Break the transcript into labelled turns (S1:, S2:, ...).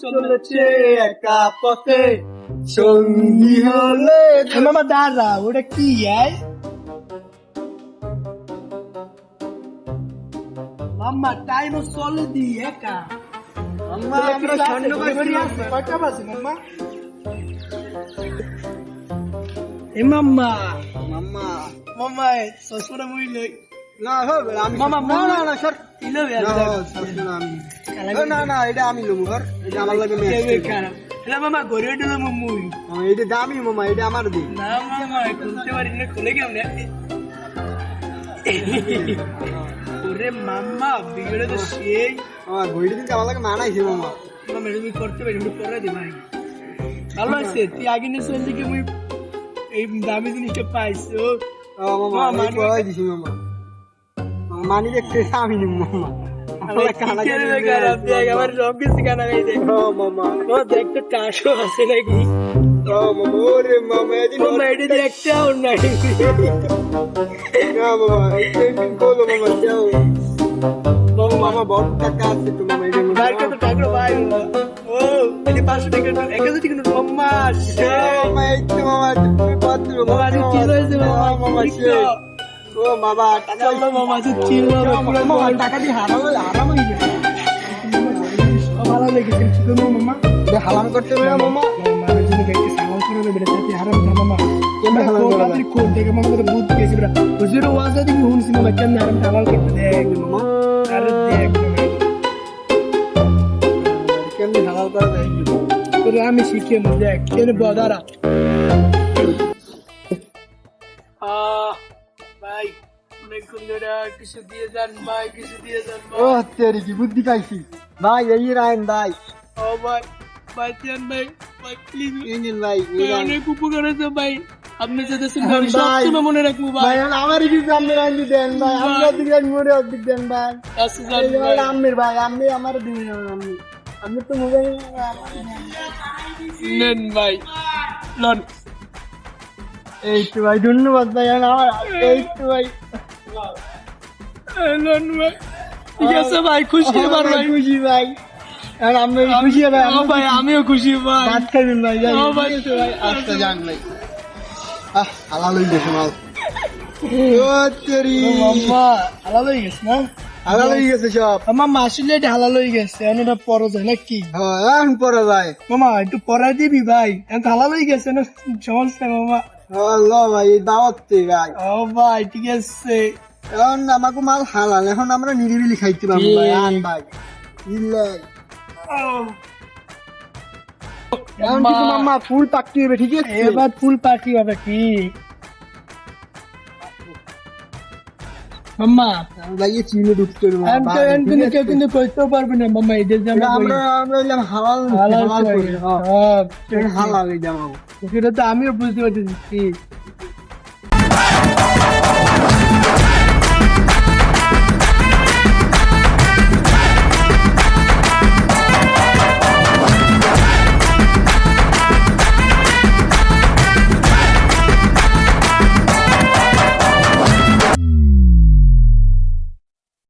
S1: চলেছে একা পথে সঙ্গী হলে।
S2: মামা দাঁড়া, ওটা কি আয় মাম্মা টাইম চলে দি একা
S1: মাম্মা আমরা স্বর্ণবাসী মাম্মা।
S2: কয়টা বাজে মাম্মা? এ মাম্মা
S1: মাম্মা
S2: মাম্মা সসুরা মুইলে
S1: না হবে আমি
S2: মামা,
S1: না না না স্যার
S2: ইলো
S1: না সসুরা আমি না না এটা আমি লমু ঘর এটা আমার লাগে
S2: খারাপ এলা মামা গরে দিল মুই
S1: এটা দামি মামা এটা আমার দিন
S2: না মামা খুলতে পারি না, খুলে কেমনে? ওরে মাম্মা বিগড়ে তো সেই
S1: আমার ঘড়ি দিন আমার লাগে মানাইছে মামা।
S2: মামা তুমি করতে পারি, তুমি করে দি ভাই। ভালো আছে তুই আগে নিয়ে চল দিকে মুই এই দামি জিনিসটা পাইছো।
S1: মামা
S2: মামা,
S1: আমি কই দিছি মামা। মানি দেখতে আমি নিম মামা। আমার কানা
S2: খারাপ দেখ আমার সব কিছু কানা গাই দেখ
S1: মামা
S2: ও দেখ তো টাসও আছে নাকি
S1: মামা ওরে মামা এদিন
S2: মামা এটা দেখতেও নাই
S1: না মামা এই কোলো মামা যাও মামা বহুত টাকা আছে তো মামা এটা
S2: ভাই কত টাকা ভাই ও এই 500 টাকা 1000 টাকা মাম্মা
S1: মামা এই তো মামা তুমি পাত্র
S2: মামা কি হয়েছে মামা
S1: মামা সে ও মামা টাকা
S2: চলো মামা তুই চিল
S1: মামা টাকা দিয়ে হারাম হয়ে গেছে
S2: ভালো লেগেছে কি করবো মামা
S1: হারাম করতে হবে মামা
S2: মামার জন্য দেখতে সামাল করে বেটা তাতে হারাম না মামা
S1: কেমনে হালাল করা
S2: কোন কোন দেখে মামা তো বুঝ গেছি বেটা হুজুর ওয়াজ দিকে শুনছি মামা কেমনে হারাম হালাল করতে দেখ
S1: মামা
S2: আরে দেখ
S1: কেমনে হালাল করা যায়
S2: তোরে আমি শিখিয়ে দেখ কেন বদারা ভাই অনেকক্ষণ ধরে কিছু দিয়ে যান ভাই, কিছু দিয়ে যান
S1: ও
S2: ভাই।
S1: তেরি কি বুদ্ধি পাইছি ভাই এই রায়ন ভাই
S2: ও ভাই ভাই দেন ভাই, ভাই প্লিজ
S1: ইঞ্জিন ভাই
S2: অনেক উপকার আছে ভাই, আপনি যদি
S1: ভাই।
S2: সবসময় মনে রাখবো
S1: ভাই
S2: ভাই।
S1: আমারই কি সামনে রাখি দেন ভাই আমরা দিকে মরে অর্ধেক দেন ভাই
S2: আচ্ছা যান
S1: এই
S2: ভাই।
S1: ভাই আম্মির ভাই আমি আমার দিন আমি আমি তো মোবাইল
S2: নেন ভাই লন
S1: এই তো ভাই ধন্যবাদ ভাই আমার এই তো ভাই
S2: লন ভাই ঠিক আছে ভাই, খুশি এবার ভাই।
S1: খুশি ভাই আর আমি খুশি ভাই
S2: ও ভাই আমিও খুশি ভাই।
S1: ভাত খাবেন ভাই যাই
S2: ও ভাই।
S1: ঠিক আছে ভাই আচ্ছা যান ভাই হালাল হয়ে গেছে মাল ও তেরি
S2: ও মাম্মা হালাল হয়ে গেছে না?
S1: হালাল হয়ে গেছে সব
S2: মামা আসলে এটা হালাল হয়ে গেছে, এখন এটা পরো যায় নাকি?
S1: হ্যাঁ এখন পরে ভাই
S2: মামা একটু পরাই দিবি ভাই, এখন তো হালাল হয়ে গেছে না, সমস্যা মামা।
S1: আল্লাহ ভাই দাওয়াত ভাই
S2: ও ভাই ঠিক আছে।
S1: এখন আমাকে মাল হালাল এখন আমরা নিরিবিলি খাইতে পারবো ভাই আন ভাই ইল্লাই এখন কিন্তু মাম্মা ফুল পাকতে হবে ঠিক আছে
S2: এবার ফুল পার্টি হবে কি মাম্মা?
S1: ভাই এই চিনে ঢুকতে হবে
S2: এখন তো এখন কিন্তু কেউ কিন্তু করতেও পারবে না মাম্মা, এদের জামা
S1: আমরা আমরা হইলাম হালাল
S2: হালাল
S1: হালাল করে
S2: সব
S1: হালাল হয়ে যাবো
S2: সেটা তো আমিও বুঝতে পারতেছি।